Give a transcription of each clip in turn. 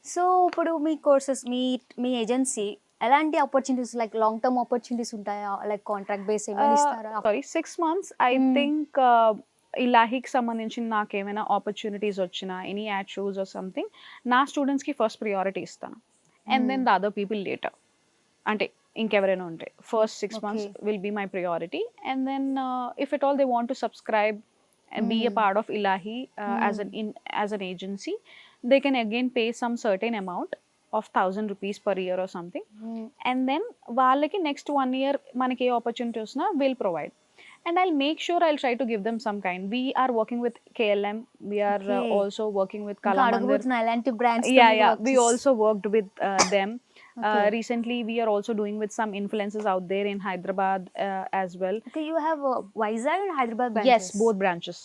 So ఇప్పుడు మీ courses మీ ఏజెన్సీ ఎలాంటి opportunities like long term opportunities ఉంటాయా? లైక్ కాంట్రాక్ట్ బేస్ ఏమైనా ఇస్తారా? సారీ 6 months ఐ థింక్ ఇలాహికి సంబంధించిన నాకేమైనా ఆపర్చునిటీస్ వచ్చినా any ad shows or something నా స్టూడెంట్స్కి ఫస్ట్ ప్రియారిటీ ఇస్తాను and then the other people later అంటే ఇంకెవరైనా ఉంటే first 6 months will be my priority and then if it all they want to subscribe and be a part of Ilahi as an agency, they can again pay some certain amount of 1,000 rupees per year or something, and then వాళ్ళకి next 1 year మనకి ఏ opportunity వచ్చినా we'll provide, and I'll make sure I'll try to give them some kind. We are working with KLM, we are also working with Kalamandir. ఎలాంటి brands? Yeah, we also worked with them. Recently we are also doing with some influencers out there in Hyderabad as well. Okay, you have Vizag and Hyderabad branches. Yes, both branches.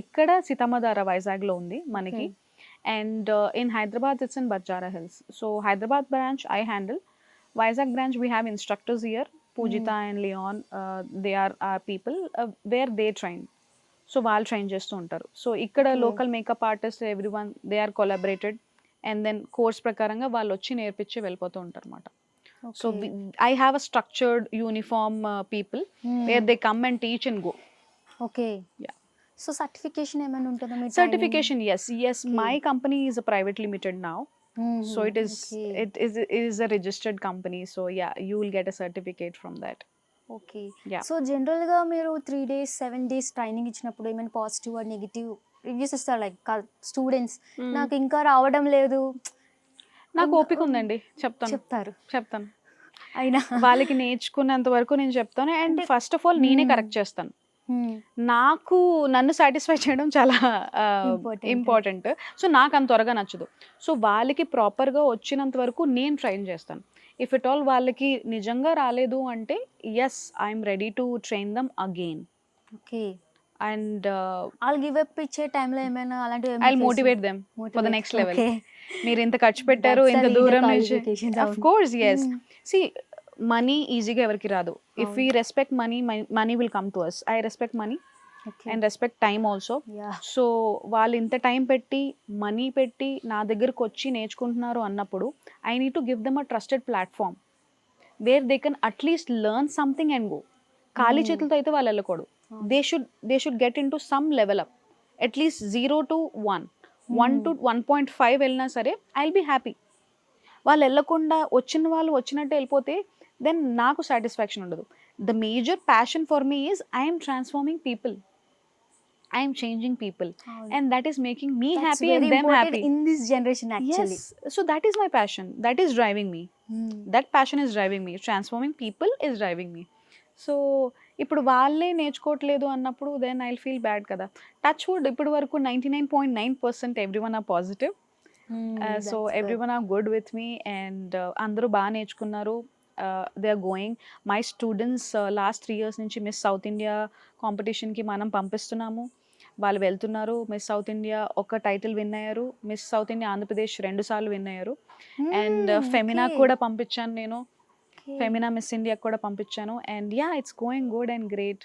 ఇక్కడ సీతమ్మధార వైజాగ్ లో ఉంది మనకి, and in Hyderabad it's in Banjara Hills. So Hyderabad branch I handle. Vizag branch we have instructors here, Pujita and Leon. They are our people where they train. So వాళ్ళు train చేస్తూ ఉంటారు. So ఇక్కడ local makeup artist everyone they are collaborated and then course ప్రకారంగా వాళ్ళు వచ్చి నేర్పించి వెళ్ళిపోతూ ఉంటారు అనమాట. So I have a structured uniform people where they come and teach and go. Okay, yeah. So certification ఏమైనా ఉంటుందా? Certification, yes. My company is a private limited now. So it is a registered company. So yeah, you will get a certificate from that. Okay. Yeah. So జనరల్గా మీరు 3 days 7 days training ఇచ్చినప్పుడు ఏమైనా positive or negative reviews ఇస్తారు like students నాకు ఇంకా రావడం లేదు, నాకు ఓపిక ఉందండి చెప్తాను అయినా వాళ్ళకి నేర్చుకున్నంత వరకు నేను చెప్తాను. అండ్ ఫస్ట్ ఆఫ్ ఆల్ నేనే కరెక్ట్ చేస్తాను. నన్ను సాటిస్ఫై చేయడం చాలా ఇంపార్టెంట్. సో నాకు అంత త్వరగా నచ్చదు. సో వాళ్ళకి ప్రాపర్గా వచ్చినంత వరకు నేను ట్రైన్ చేస్తాను. ఇఫ్ ఇట్ ఆల్ వాళ్ళకి నిజంగా రాలేదు అంటే yes I'm ready to train them again. Okay. And all give up ఇచ్చే టైంలో ఏమైనా అలాంటివి I motivate them for the next level. మీరు ఇంత ఖర్చు పెట్టారు, ఇంత దూరం నుంచి. Of course yes. See money ఈజీగా ఎవరికి రాదు. If we respect money will come to us. I respect money and respect time also. So వాళ్ళు ఇంత టైం పెట్టి మనీ పెట్టి నా దగ్గరకు వచ్చి నేర్చుకుంటున్నారు అన్నప్పుడు I need to give them a trusted platform where they can at least learn something and go. ఖాళీ చేతులతో అయితే వాళ్ళు వెళ్ళకూడదు. They should get in to some level up, at least 0 to 1, 1 to 1.5 వెళ్ళినా సరే ఐ విల్ బీ హ్యాపీ. వాళ్ళు వెళ్ళకుండా వచ్చిన వాళ్ళు వచ్చినట్టు వెళ్ళిపోతే దెన్ నాకు సాటిస్ఫాక్షన్ ఉండదు. The major passion for me is I'm transforming people, I'm changing people, and that is making me happy and them happy in this generation actually. So that is my passion, that is driving me. That passion is driving me, transforming people is driving me. So ఇప్పుడు వాళ్ళే నేర్చుకోవట్లేదు అన్నప్పుడు then I feel bad కదా. Touch wood ఇప్పటి వరకు 99.9% everyone are positive. So everyone are good with me and అందరూ బాగా నేర్చుకున్నారు. They are going. My students last 3 years నుంచి మిస్ సౌత్ ఇండియా కాంపిటీషన్కి మనం పంపిస్తున్నాము. వాళ్ళు వెళ్తున్నారు. మిస్ సౌత్ ఇండియా ఒక టైటిల్ విన్ అయ్యారు. మిస్ సౌత్ ఇండియా ఆంధ్రప్రదేశ్ 2 సార్లు విన్ అయ్యారు. అండ్ ఫెమినా కూడా పంపించాను నేను. ఫెమినా మిస్ ఇండియా కూడా పంపించాను. And yeah it's going good and great.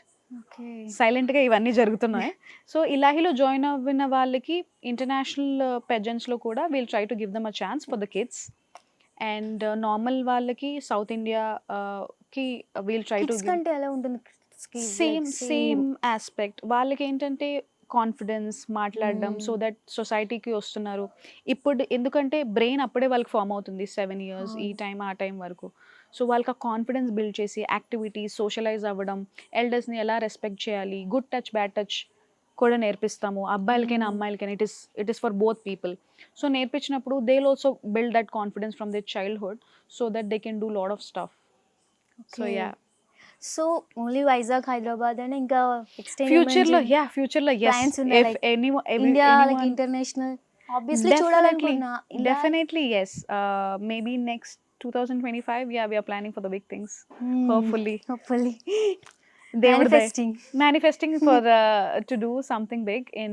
సైలెంట్గా ఇవన్నీ జరుగుతున్నాయి. సో ఇలాహిలో జాయిన్ అవ్విన వాళ్ళకి ఇంటర్నేషనల్ పెజెంట్స్లో కూడా we'll try to give them a chance for the kids. And normal వాళ్ళకి సౌత్ ఇండియా కి we'll try to same aspect. వాళ్ళకి ఏంటంటే కాన్ఫిడెన్స్ మాట్లాడడం, సో దట్ సొసైటీకి వస్తున్నారు ఇప్పుడు. ఎందుకంటే బ్రెయిన్ అప్పుడే వాళ్ళకి ఫామ్ అవుతుంది 7 years ఈ టైం ఆ టైం వరకు. సో వాళ్ళకి ఆ కాన్ఫిడెన్స్ బిల్డ్ చేసి యాక్టివిటీస్, సోషలైజ్ అవ్వడం, ఎల్డర్స్ని ఎలా రెస్పెక్ట్ చేయాలి, గుడ్ టచ్ బ్యాడ్ టచ్ కూడా నేర్పిస్తాము. అబ్బాయిలకైనా అమ్మాయిలకైనా it is for both people. So నేర్పించినప్పుడు they will also build that confidence from their childhood so that they can do lot of stuff. So yeah. So only Vizag, Hyderabad అని ఇంకా ఫ్యూచర్లో plans ఉన్నాయి like India like international obviously చూడాలనుకున్నా. Definitely yes. Maybe next 2025 yeah we are planning for the big things. Hopefully manifesting for to do something big in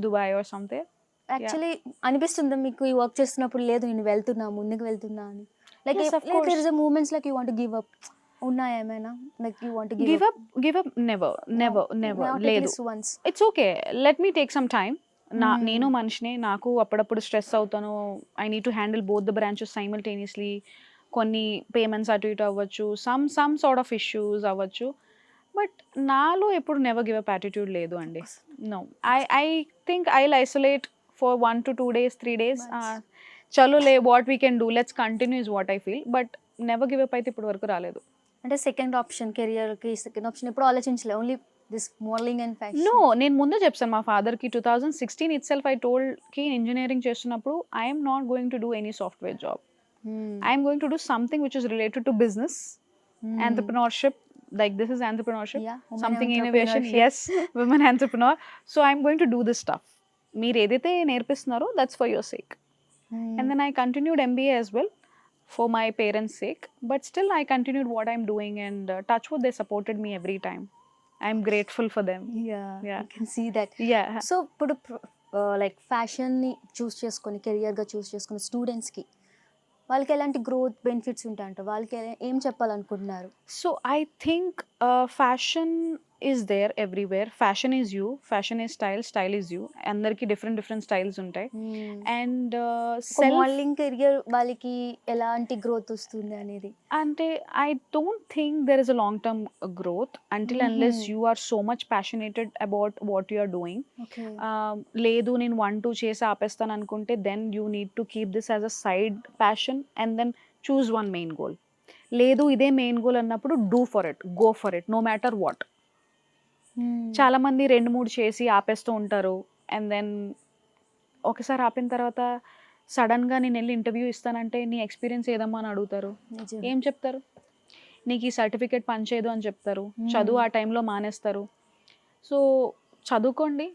Dubai or something. Actually అనిపిస్తుందా మీకు ఈ work చేస్తున్నప్పుడు లేదు నేను వెళ్తున్నా ముందుకు వెళ్తున్నా అని? Like there is a moments like you want to give up ఉన్నాయా ఏమైనా? Like you want to give up? Never లేదు. It's okay, let me take some time. నేను మనిషినే, నాకు అప్పుడప్పుడు స్ట్రెస్ అవుతాను. I need to handle both the branches simultaneously. కొన్ని payments అటు ఇటు అవ్వచ్చు, సమ్ సార్ట్ ఆఫ్ ఇష్యూస్ అవ్వచ్చు. బట్ నాలో ఎప్పుడు నెవర్ గివ్ అప్ యాటిట్యూడ్ లేదు అండి. No, I think I'll isolate for 1 to 2 days 3 days. చలోలే, what we can do, let's continue is what I feel. But never give up అయితే ఇప్పటి వరకు రాలేదు. అంటే సెకండ్ ఆప్షన్ కెరియర్కి సెకండ్ ఆప్షన్ ఎప్పుడు ఆలోచించలే, only this modelling and fashion? No, నేను ముందే చెప్పాను మా ఫాదర్కి 2016 ఇట్ సెల్ఫ్ ఐ టోల్డ్ కి ఇంజనీరింగ్ చేస్తున్నప్పుడు I'm not going to do any software job. I'm going to do something which is related to business, entrepreneurship. Like this is entrepreneurship, something innovation. Yes, women entrepreneur. So I'm going to do this stuff. మీరు ఏదైతే నేర్పిస్తున్నారో that's for your sake. And then I continued MBA as well for my parents' sake. But still I continued what I'm doing, and touch wood, they supported me every time. I'm grateful for them. Yeah. I can see that. Yeah. So ఇప్పుడు like ఫ్యాషన్ని చూస్ చేసుకొని కెరియర్గా చూస్ చేసుకున్న స్టూడెంట్స్కి వాళ్ళకి ఎలాంటి growth benefits ఉంటాయంట, వాళ్ళకి ఏం చెప్పాలనుకుంటున్నారు? So I think fashion is there everywhere. Fashion is you, fashion is style, style is you. అందరికి different styles ఉంటాయి. And మోడలింగ్ కెరియర్ వాళ్ళకి ఎలాంటి గ్రోత్ వస్తుంది అనేది అంటే I don't think there is a long term growth until unless you are so much passionate about what you are doing. Okay. లేదు నేను 1-2 చేసి ఆపేస్తాను అనుకుంటే then you need to keep this as a side passion and then choose one main goal. లేదు ఇదే main goal అన్నప్పుడు do for it, go for it, no matter what. చాలా మంది 2-3 చేసి ఆపేస్తూ ఉంటారు. అండ్ దెన్ ఒకసారి ఆపిన తర్వాత సడన్గా నేను వెళ్ళి ఇంటర్వ్యూ ఇస్తానంటే నీ ఎక్స్పీరియన్స్ ఏదమ్మా అని అడుగుతారు. ఏం చెప్తారు? నీకు ఈ సర్టిఫికేట్ పనిచేయదు అని చెప్తారు. చదువు ఆ టైంలో మానేస్తారు. సో చదువుకోండి,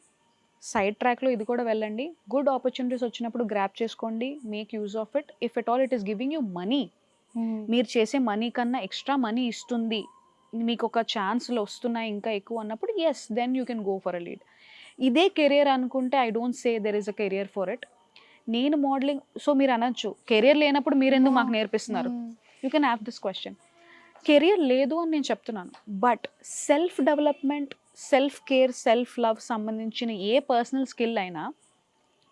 సైడ్ ట్రాక్లో ఇది కూడా వెళ్ళండి. గుడ్ ఆపర్చునిటీస్ వచ్చినప్పుడు గ్రాప్ చేసుకోండి, make use of it. If at all it is giving you money, మీరు చేసే మనీ కన్నా ఎక్స్ట్రా మనీ ఇస్తుంది, మీకు ఒక ఛాన్స్లు వస్తున్నాయి ఇంకా ఎక్కువ అన్నప్పుడు yes, then you can go for a lead. ఇదే కెరియర్ అనుకుంటే I don't say there is a career for it. నేను మోడలింగ్, సో మీరు అనొచ్చు కెరియర్ లేనప్పుడు మీరెందుకు మాకు నేర్పిస్తున్నారు? You can have this question. Career లేదు అని నేను చెప్తున్నాను, but self development, self care, self love సంబంధించిన ఏ పర్సనల్ స్కిల్ అయినా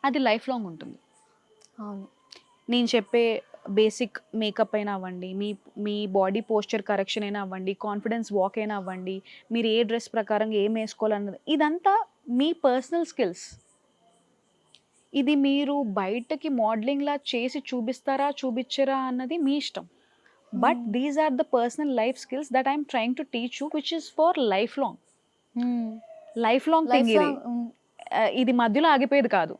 అది లైఫ్ లాంగ్ ఉంటుంది. అవును. నేను చెప్పే బేసిక్ మేకప్ అయినా అవ్వండి, మీ బాడీ పోస్చర్ కరెక్షన్ అయినా అవ్వండి, కాన్ఫిడెన్స్ వాక్ అయినా అవ్వండి, మీరు ఏ డ్రెస్ ప్రకారం ఏం వేసుకోవాలన్నది, ఇదంతా మీ పర్సనల్ స్కిల్స్. ఇది మీరు బయటకి మోడలింగ్లా చేసి చూపిస్తారా చూపించరా అన్నది మీ ఇష్టం. But these are the personal life skills that I'm trying to teach you, which is for life long. Life long thing ఇది. ఇది మధ్యలో ఆగిపోయేది కాదు.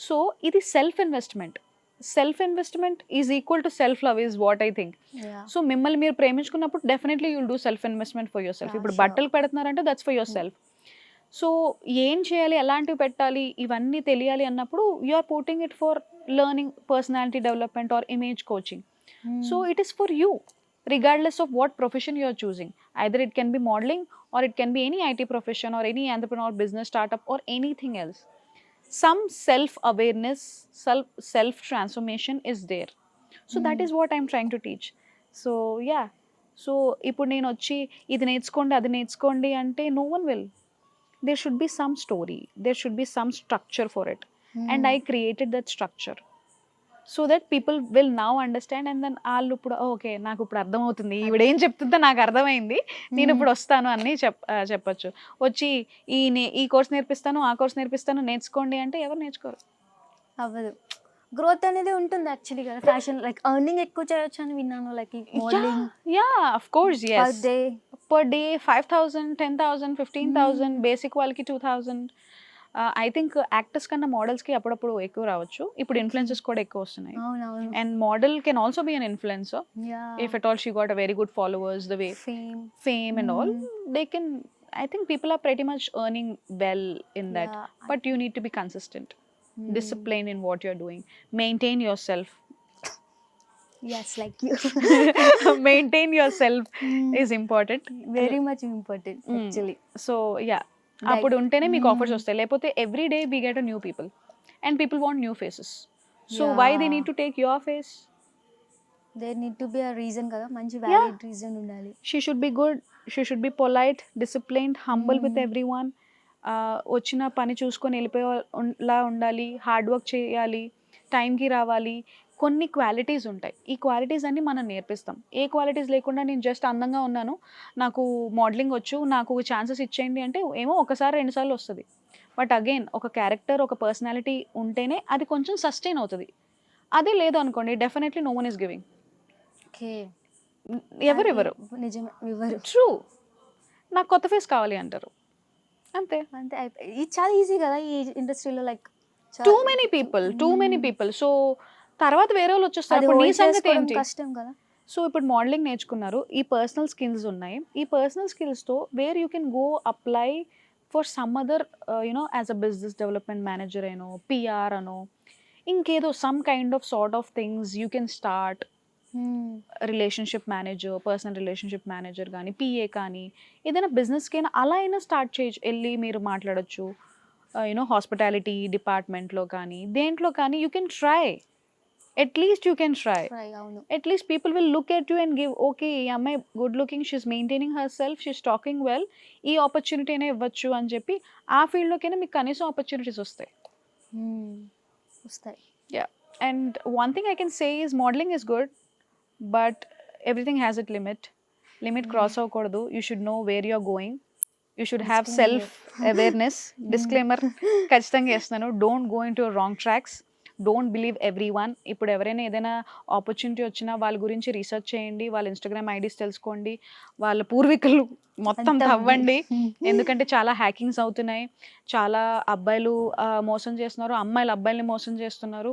సో ఇది self investment. Self investment is equal to self love is what I think. So మిమ్మల్ని మీరు ప్రేమించుకున్నప్పుడు definitely you'll do self investment for your self. ఇప్పుడు బట్టలు పెడుతున్నారంటే that's for your self. So ఏం చేయాలి, ఎలాంటివి పెట్టాలి, ఇవన్నీ తెలియాలి అన్నప్పుడు you are putting it for learning, personality development or image coaching. So it is for you regardless of what profession you are choosing. Either it can be modeling or it can be any IT profession or any entrepreneur, business, startup or anything else. Some self-awareness, self-transformation is there. So that is what I'm trying to teach. So yeah. So ఇప్పుడు నేను వచ్చి ఇది నేర్చుకోండి అది నేర్చుకోండి అంటే no one will. There should be some story. There should be some structure for it. And I created that structure. So that people will now understand. And then వాళ్ళు ఇప్పుడు ఓకే నాకు ఇప్పుడు అర్థమవుతుంది, ఈవిడ ఏం చెప్తుందో నాకు అర్థమైంది, నేను ఇప్పుడు వస్తాను అని చెప్పచ్చు. వచ్చి ఈ కోర్స్ నేర్పిస్తాను, ఆ కోర్స్ నేర్పిస్తాను, నేర్చుకోండి అంటే ఎవరు నేర్చుకోరు. అవ్వదు. గ్రోత్ అనేది ఉంటుంది యాక్చువల్లీ కదా. ఫ్యాషన్ లైక్ ఎర్నింగ్ ఎక్కువ చేయొచ్చు అని విన్నాను. Like modelling, yeah of course, yes, per day 5,000 10,000 15,000, basic వాళ్ళకి 2,000. ఐ థింక్ యాక్టర్స్ కన్నా మోడల్స్కి అప్పుడప్పుడు ఎక్కువ రావచ్చు. ఇప్పుడు ఇన్ఫ్లుయెన్సెస్ కూడా ఎక్కువ వస్తున్నాయి. And model can also be an influencer if at all she got a very good followers, the way fame and all, they can. I think people are pretty much earning well in that. But you need to be consistent, disciplined in what you're doing, maintain yourself. Yes, like you. Maintain yourself is important, very much important actually. So yeah, అప్పుడు ఉంటేనే మీకు offers వస్తాయి. లేకపోతే every day we get a new people and people want new faces. So why they need to take your face? There need to be a reason కదా, మంచి valid reason ఉండాలి. She should be good, she should be polite, disciplined, humble with every one. వచ్చిన పని చూసుకొని వెళ్ళిపోయేలా ఉండాలి, hard work చేయాలి, టైంకి రావాలి, కొన్ని క్వాలిటీస్ ఉంటాయి. ఈ క్వాలిటీస్ అన్ని మనం నేర్పిస్తాం. ఏ క్వాలిటీస్ లేకుండా నేను జస్ట్ అందంగా ఉన్నాను, నాకు మోడలింగ్ వచ్చు, నాకు ఛాన్సెస్ ఇచ్చేయండి అంటే ఏమో ఒకసారి 2 సార్లు వస్తుంది. బట్ అగైన్ ఒక క్యారెక్టర్, ఒక పర్సనాలిటీ ఉంటేనే అది కొంచెం సస్టైన్ అవుతుంది. అదే లేదు అనుకోండి, definitely no one is giving. Okay. ఎవరెవరు నిజమే, ఎవరు. ట్రూ, నాకు కొత్త ఫేస్ కావాలి అంటారు, అంతే. అంతే ఇది చాలా ఈజీ కదా ఈ ఇండస్ట్రీలో, like too many people. So తర్వాత వేరే వాళ్ళు వచ్చేస్తారు. అప్పుడు నీ సంగతి ఏంటి? కష్టం కదా. సో ఇప్పుడు మోడలింగ్ నేర్చుకున్నారు, ఈ పర్సనల్ స్కిల్స్ ఉన్నాయి, ఈ పర్సనల్ స్కిల్స్తో where you can go apply for some other you know as a business development manager అనో, పిఆర్ అనో, ఇంకేదో some kind of sort of things you can start. Relationship manager, personal relationship manager కానీ, PA కానీ, ఏదైనా బిజినెస్కైనా అలా అయినా start వెళ్ళి మీరు మాట్లాడచ్చు. యూనో హాస్పిటాలిటీ డిపార్ట్మెంట్లో కానీ దేంట్లో కానీ you can try. At least you can try. At least people will look at you and give, okay ఈ అమ్మాయి good looking, she's maintaining herself, she's talking well, ఈ ఆపర్చునిటీ అయినా ఇవ్వచ్చు అని చెప్పి ఆ ఫీల్డ్లోకైనా మీకు కనీసం ఆపర్చునిటీస్ వస్తాయి. Yeah. And one thing I can say is modelling is good, but everything has it limit cross అవ్వకూడదు. You should know where you are going, you should have self awareness. Disclaimer ఖచ్చితంగా చేస్తున్నాను, don't go into wrong tracks, don't believe everyone. ఇప్పుడు ఎవరైనా ఏదైనా opportunity వచ్చినా వాళ్ళ గురించి research చేయండి, వాళ్ళ ఇన్స్టాగ్రామ్ ఐడీస్ తెలుసుకోండి, వాళ్ళ పూర్వీకులు మొత్తం తవ్వండి. ఎందుకంటే చాలా హ్యాకింగ్స్ అవుతున్నాయి, చాలా అబ్బాయిలు మోసం చేస్తున్నారు, అమ్మాయిలు అబ్బాయిల్ని మోసం చేస్తున్నారు.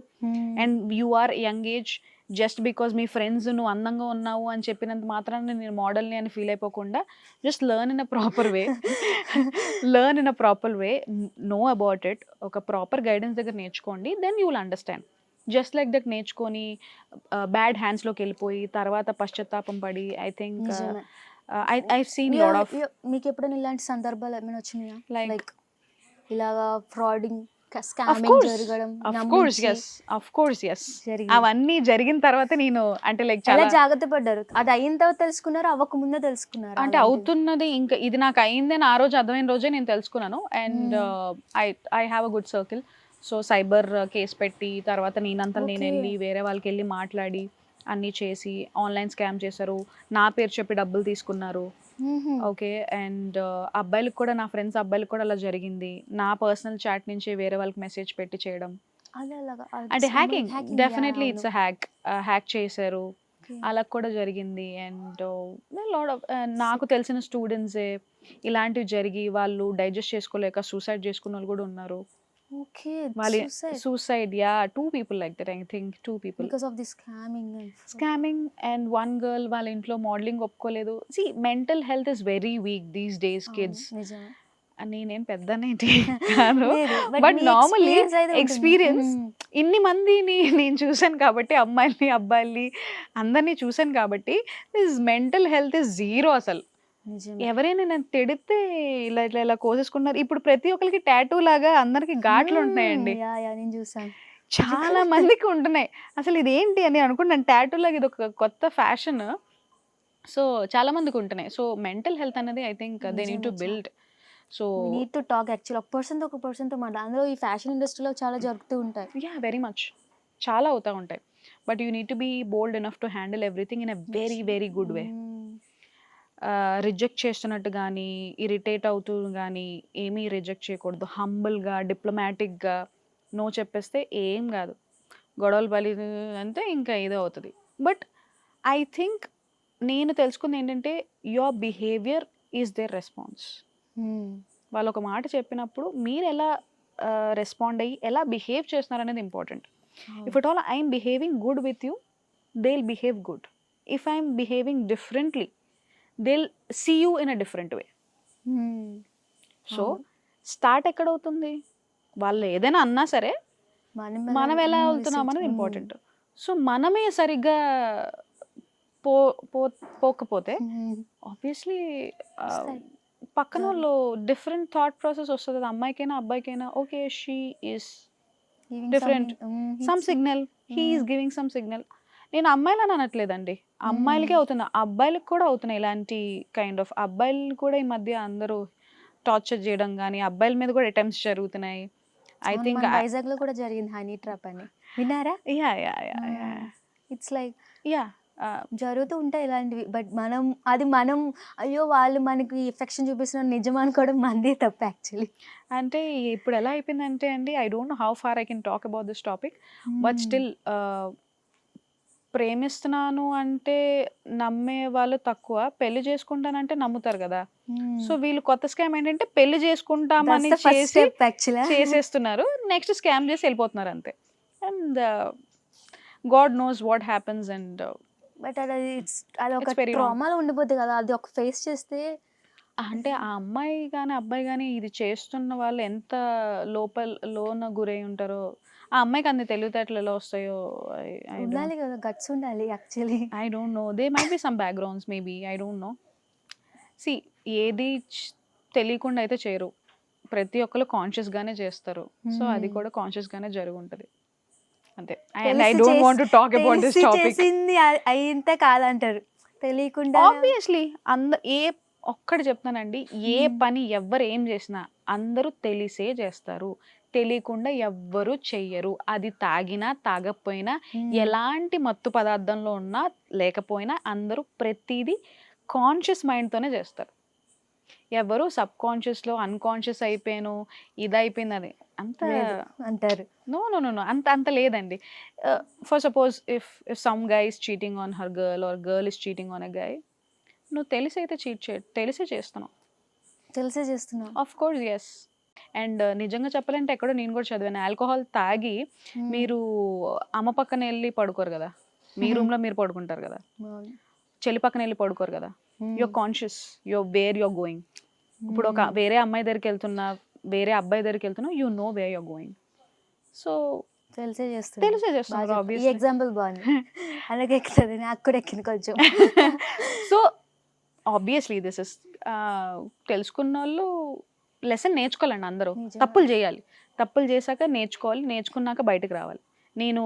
And you are young age, just because మీ ఫ్రెండ్స్ నువ్వు అందంగా ఉన్నావు అని చెప్పినంత మాత్రాన నేను మోడల్ని అని ఫీల్ అయిపోకుండా just learn in a proper way, know about it. ఒక ప్రాపర్ గైడెన్స్ దగ్గర నేర్చుకోండి, then you will understand. Just like that నేర్చుకొని బ్యాడ్ హ్యాండ్స్లోకి వెళ్ళిపోయి తర్వాత పశ్చాత్తాపం పడి, I think I've seen lot of. మీకు ఎప్పుడైనా ఇలాంటి సందర్భాలు ఏమైనా వచ్చినాయా? లైక్ ఇలాగా ఫ్రాడింగ్, స్కామింగ్ జరగడం? Of course, yes. అవన్నీ జరిగిన తర్వాత నేను అంటే లైక్ చాలా జాగ్రత్త పడ్డారు. అది అయిన తర్వాత తెలుసుకున్నారు, అవ్వక ముందే తెలుసుకున్నారు? అంటే అవుతున్నది ఇంకా ఇది నాకు అయిందని ఆ రోజు అర్థమైన రోజే నేను తెలుసుకున్నాను. And I have a good circle. So cyber case పెట్టి తర్వాత నేనంతా నేను వెళ్ళి వేరే వాళ్ళకి వెళ్ళి మాట్లాడి అన్నీ చేసి ఆన్లైన్ స్కామ్ చేశారు, నా పేరు చెప్పి డబ్బులు తీసుకున్నారు. ఓకే. అండ్ అబ్బాయిలకు కూడా, నా ఫ్రెండ్స్ అబ్బాయిలకు కూడా అలా జరిగింది. నా పర్సనల్ చాట్ నుంచి వేరే వాళ్ళకి మెసేజ్ పెట్టి చేయడం అంటే హ్యాకింగ్. డెఫినెట్లీ ఇట్స్ హ్యాక్ చేశారు, అలా కూడా జరిగింది. అండ్ లాట్ ఆఫ్ నాకు తెలిసిన స్టూడెంట్సే ఇలాంటివి జరిగి వాళ్ళు డైజెస్ట్ చేసుకోలేక సూసైడ్ చేసుకున్న వాళ్ళు కూడా ఉన్నారు. Suicide, yeah, 2 people like that. I think 2 people because of this scamming and one girl వాళ్ళ ఇంట్లో మోడలింగ్ ఒప్పుకోలేదు. See, mental health is very weak these days, kids. నేనేం పెద్దనేంటి కాదు, బట్ నార్మల్లీ ఎక్స్పీరియన్స్ ఇన్ని మందిని నేను చూసాను కాబట్టి, అమ్మాయిల్ని అబ్బాయిల్ని అందరినీ చూసాను కాబట్టి, this mental health is zero. అసలు ఎవరైనా నేను తిడితే ఇలా ఇట్లా ఇలా కోసేసుకున్నారు. ఇప్పుడు ప్రతి ఒక్కరికి టాటూ లాగా అందరికి ఘాట్లు ఉంటున్నాయండి, చాలా మందికి ఉంటున్నాయి. అసలు ఇదేంటి అని అనుకుంటున్నాను, టాటూ లాగా ఇది ఒక కొత్త ఫ్యాషన్. సో చాలా మందికి ఉంటున్నాయి. సో మెంటల్ హెల్త్ అనేది I think they need to build. So need to talk actually ఒక పర్సన్తో మాట్లాడాలి. అందులో ఈ ఫ్యాషన్ ఇండస్ట్రీలో చాలా జరుగుతూ ఉంటాయి. యా, వెరీ మచ్, చాలా అవుతూ ఉంటాయి. But you need to be bold enough to handle everything in a very very good way. Reject చేస్తున్నట్టు కానీ, ఇరిటేట్ అవుతూ కానీ ఏమీ రిజెక్ట్ చేయకూడదు. హంబుల్గా, డిప్లొమాటిక్గా నో చెప్పేస్తే ఏం కాదు, గొడవలు బలి అంటే ఇంకా ఏదో అవుతుంది. బట్ ఐ థింక్ నేను తెలుసుకుంది ఏంటంటే, your behaviour is their response. వాళ్ళు ఒక మాట చెప్పినప్పుడు మీరు ఎలా రెస్పాండ్ అయ్యి ఎలా బిహేవ్ చేస్తున్నారు అనేది important. If it all I'm behaving good with you, they will behave good. If I'm behaving differently, they'll see you in a different way. So start ఎక్కడవుతుంది, వాళ్ళు ఏదైనా అన్నా సరే మనం ఎలా వెళ్తున్నాం అనేది ఇంపార్టెంట్. సో మనమే సరిగ్గా పోకపోతే ఆబ్వియస్లీ పక్కన వాళ్ళు డిఫరెంట్ థాట్ ప్రాసెస్ వస్తుంది. అమ్మాయికైనా అబ్బాయికైనా, okay she is different, some signal, he is giving some signal. నేను అమ్మాయిలని అనట్లేదండి, అమ్మాయిలకే అవుతున్నా, అబ్బాయిలకు కూడా అవుతున్నాయి ఇలాంటి కైండ్ ఆఫ్. అబ్బాయిలు కూడా ఈ మధ్య అందరూ టార్చర్ చేయడం కానీ, అబ్బాయిల మీద కూడా అటెంప్ట్స్ జరుగుతున్నాయి. ఐ థింక్ వైజాగ్ లో కూడా జరిగింది హనీ ట్రాప్ అని, విన్నారా? Yeah yeah yeah yeah it's like yeah జరుగుతూ ఉంటాయి ఇలాంటివి. బట్ మనం అయ్యో వాళ్ళు మనకి ఎఫెక్షన్ చూపిస్తున్నారు నిజం అనుకోవడం మందే తప్పు యాక్చువల్లీ. అంటే ఇప్పుడు ఎలా అయిపోయిందంటే అండి, I don't know how far I can talk about this topic, but still ప్రేమిస్తున్నాను అంటే నమ్మే వాళ్ళు తక్కువ, పెళ్లి చేసుకుంటానంటే నమ్ముతారు కదా. సో వీళ్ళు కొత్త స్కామ్ ఏంటంటే పెళ్లి చేసుకుంటామని చేసేస్తున్నారు, నెక్స్ట్ స్కామ్ చేసి వెళ్ళిపోతున్నారు అంతే. And God knows what happens. And but అది ఒక ట్రామాలో ఉండిపోతుంది కదా, అది ఒక ఫేస్ చేస్తే. అంటే ఆ అమ్మాయి కానీ అబ్బాయి కానీ ఇది చేస్తున్న వాళ్ళు ఎంత లోన గురై ఉంటారో, ఆ అమ్మాయికి అన్ని తెలివితేటలు ఎలా వస్తాయో ఉండాలి కదా, గట్స్ ఉండాలి actually. I don't know, they might be some backgrounds maybe, I don't know. See ఏది తెలియకుండా అయితే చేయరు, ప్రతి ఒక్కరు కాన్షియస్ గానే చేస్తారు. సో అది కూడా కాన్షియస్ గానే జరిగి ఉంటుంది అంతే. And I don't want to talk about this topic. అయింత కాదంటారు తెలియకుండా. ఆబ్వియస్లీ ఒక్కటి చెప్తానండి, ఏ పని ఎవ్వరు ఏం చేసినా అందరూ తెలిసే చేస్తారు, తెలియకుండా ఎవ్వరు చెయ్యరు. అది తాగినా తాగకపోయినా, ఎలాంటి మత్తు పదార్థంలో ఉన్నా లేకపోయినా అందరూ ప్రతిదీ కాన్షియస్ మైండ్తోనే చేస్తారు. ఎవరు సబ్ కాన్షియస్లో అన్కాన్షియస్ అయిపోయాను ఇది అయిపోయింది అది అంత అంటారు. నో నో నో నో అంత లేదండి. For suppose if some guy is cheating on her girl or girl is cheating on a guy, నువ్వు తెలిసి అయితే తెలిసే చేస్తున్నావు. Of course yes. అండ్ నిజంగా చెప్పాలంటే ఎక్కడో నేను కూడా చదివాను, ఆల్కహాల్ తాగి మీరు అమ్మ పక్కన వెళ్ళి పడుకోరు కదా, మీ రూమ్లో మీరు పడుకుంటారు కదా, చెల్లి పక్కన వెళ్ళి పడుకోరు కదా. Your conscious, where you're going. ఇప్పుడు ఒక వేరే అమ్మాయి దగ్గరికి వెళ్తున్నా, వేరే అబ్బాయి దగ్గరికి వెళ్తున్నా, you know where you're going. So తెలిసే చేస్తున్నారు. ఈ ఎగ్జాంపుల్ బాగుంది, అలాగే ఎక్కుతుంది, నాకు కూడా ఎక్కింది కొంచెం. సో ఆబ్వియస్లీ దిస్ ఇస్ తెలుసుకున్న వాళ్ళు లెసన్ నేర్చుకోవాలండి. అందరూ తప్పులు చేయాలి, తప్పులు చేశాక నేర్చుకోవాలి, నేర్చుకున్నాక బయటకు రావాలి. నేను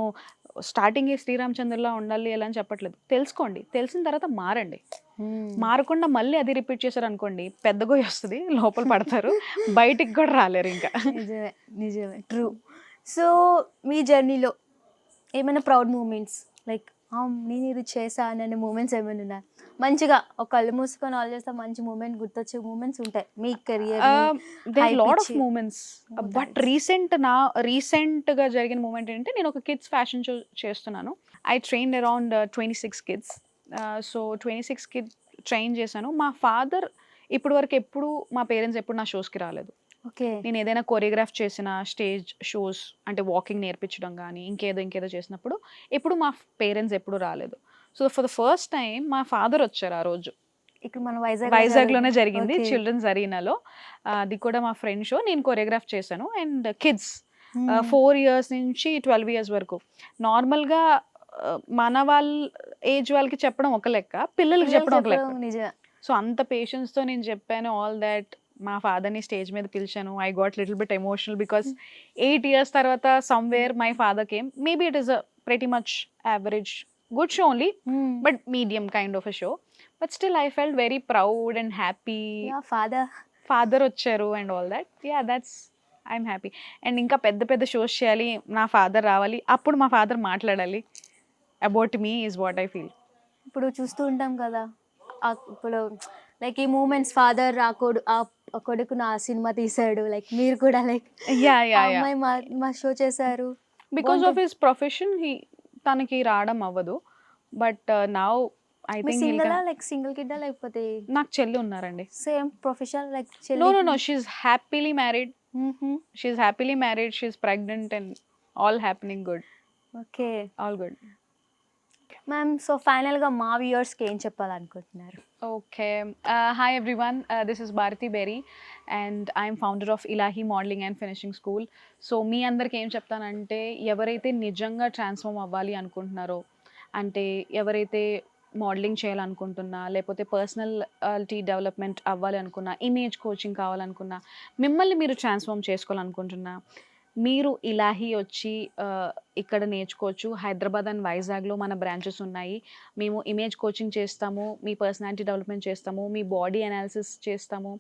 స్టార్టింగ్ శ్రీరామచంద్రలా ఉండాలి ఎలా అని చెప్పట్లేదు, తెలుసుకోండి, తెలిసిన తర్వాత మారండి. మారకుండా మళ్ళీ అది రిపీట్ చేశారు అనుకోండి, పెద్ద గోయి వస్తుంది, లోపల పడతారు, బయటికి కూడా రాలేరు ఇంకా. నిజమే ట్రూ. సో మీ జర్నీలో ఏమైనా ప్రౌడ్ మూమెంట్స్, లైక్ నేను ఇది చేశాననే మూమెంట్స్ ఏమైనా ఉన్నాయి? మంచిగా ఒక కళ్ళు మూసుకొని ఆల్ చేస్తే మంచి మూమెంట్ గుర్తొచ్చే మూమెంట్స్ ఉంటాయి మీ career? Lot of moments, but రీసెంట్గా జరిగిన మూమెంట్ ఏంటంటే, నేను ఒక కిడ్స్ ఫ్యాషన్ షో చేస్తున్నాను. I trained around 26 kids. So 26 kids train చేశాను. మా ఫాదర్ ఇప్పటి వరకు ఎప్పుడు, మా పేరెంట్స్ ఎప్పుడు నా షోస్కి రాలేదు. ఓకే. నేను ఏదైనా కొరియోగ్రాఫ్ చేసిన స్టేజ్ షోస్ అంటే వాకింగ్ నేర్పించడం కానీ ఇంకేదో చేసినప్పుడు ఎప్పుడు మా పేరెంట్స్ ఎప్పుడు రాలేదు. So for the first time మా ఫాదర్ వచ్చారు ఆ రోజు. ఇక్కడ మన వైజాగ్లోనే జరిగింది, చిల్డ్రన్స్ అరీనాలో. అది కూడా మా ఫ్రెండ్ షో, నేను కొరియోగ్రాఫ్ చేశాను. అండ్ కిడ్స్ 4 years నుంచి 12 years వరకు. నార్మల్గా మన వాళ్ళ ఏజ్ వాళ్ళకి చెప్పడం ఒక లెక్క, పిల్లలకి చెప్పడం ఒక లెక్క. సో అంత పేషెన్స్తో నేను చెప్పాను ఆల్ దాట్. మా ఫాదర్ని స్టేజ్ మీద పిలిచాను. I got little bit emotional because 8 years తర్వాత somewhere my father came. Maybe it is a pretty much average good show only, but medium kind of a show. But still I felt very proud and happy. Father వచ్చారు and all that. That's I'm happy. And ఇంకా పెద్ద shows చేయాలి, నా father రావాలి, అప్పుడు మా father మాట్లాడాలి about me is what I feel. ఇప్పుడు చూస్తూ ఉంటాం కదా, ఇప్పుడు లైక్ ఈ మూమెంట్స్, ఫాదర్ ఆ కొడుకు నా సినిమా తీసాడు, లైక్ మీరు కూడా లైక్ అమ్మాయి మా షో చేశారు. బికాస్ ఆఫ్ హిస్ ప్రొఫెషన్ తనకి రావడం అవ్వదు. But now I think single kid లేకపోతే నాకు చెల్లి ఉన్నారండి. Same profession like no she's happily married. She's happily married, she's pregnant and all happening good. Okay, all good ma'am. So ఫైనల్గా మా వ్యూయర్స్కి ఏం చెప్పాలనుకుంటున్నారు? Okay, hi everyone, this is Bharathi Beri and I'm founder of Ilahi modelling and finishing school. So మీ అందరికి ఏం చెప్తానంటే, ఎవరైతే నిజంగా ట్రాన్స్ఫార్మ్ అవ్వాలి అనుకుంటున్నారో, అంటే ఎవరైతే మోడలింగ్ చేయాలనుకుంటున్నా, లేకపోతే పర్సనాలిటీ డెవలప్మెంట్ అవ్వాలి అనుకున్నా, ఇమేజ్ కోచింగ్ కావాలనుకున్నా, మిమ్మల్ని మీరు ట్రాన్స్ఫార్మ్ చేసుకోవాలనుకుంటున్నా, మీరు ఇలాహీ వచ్చి ఇక్కడ నేర్చుకోవచ్చు. హైదరాబాద్ అండ్ వైజాగ్లో మన బ్రాంచెస్ ఉన్నాయి. మేము ఇమేజ్ కోచింగ్ చేస్తాము, మీ పర్సనాలిటీ డెవలప్మెంట్ చేస్తాము, మీ బాడీ అనాలిసిస్ చేస్తాము,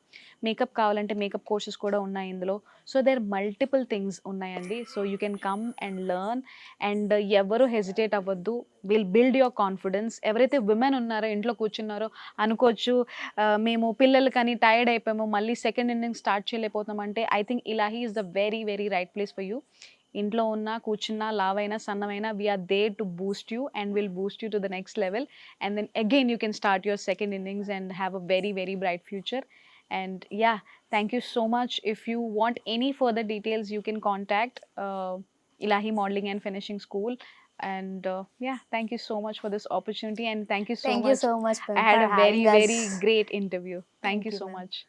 మేకప్ కావాలంటే మేకప్ కోర్సెస్ కూడా ఉన్నాయి ఇందులో. సో దేర్ మల్టిపుల్ థింగ్స్ ఉన్నాయండి. So you can come and learn. And ఎవరు హెజిటేట్ అవ్వద్దు. Will build your confidence. ఎవరైతే విమెన్ ఉన్నారో ఇంట్లో కూర్చున్నారో అనుకోవచ్చు మేము పిల్లలు కానీ టైర్డ్ అయిపోయాము, మళ్ళీ సెకండ్ ఇన్నింగ్ స్టార్ట్ చేయలేకపోతున్నాం అంటే I think Ilahi is the very very right place for you. ఇంట్లో ఉన్నా కూర్చున్నా లావైనా సన్నమైనా we're there to boost you and will boost you to the next level. And then again you can start your second innings and have a very very bright future. And yeah, thank you so much. If you want any further details, you can contact Ilahi Modeling and Finishing School. And yeah, thank you so much for this opportunity, and thank you so Thank much. you so much I had for a very having us. very great interview. Thank you you, so ma'am. much.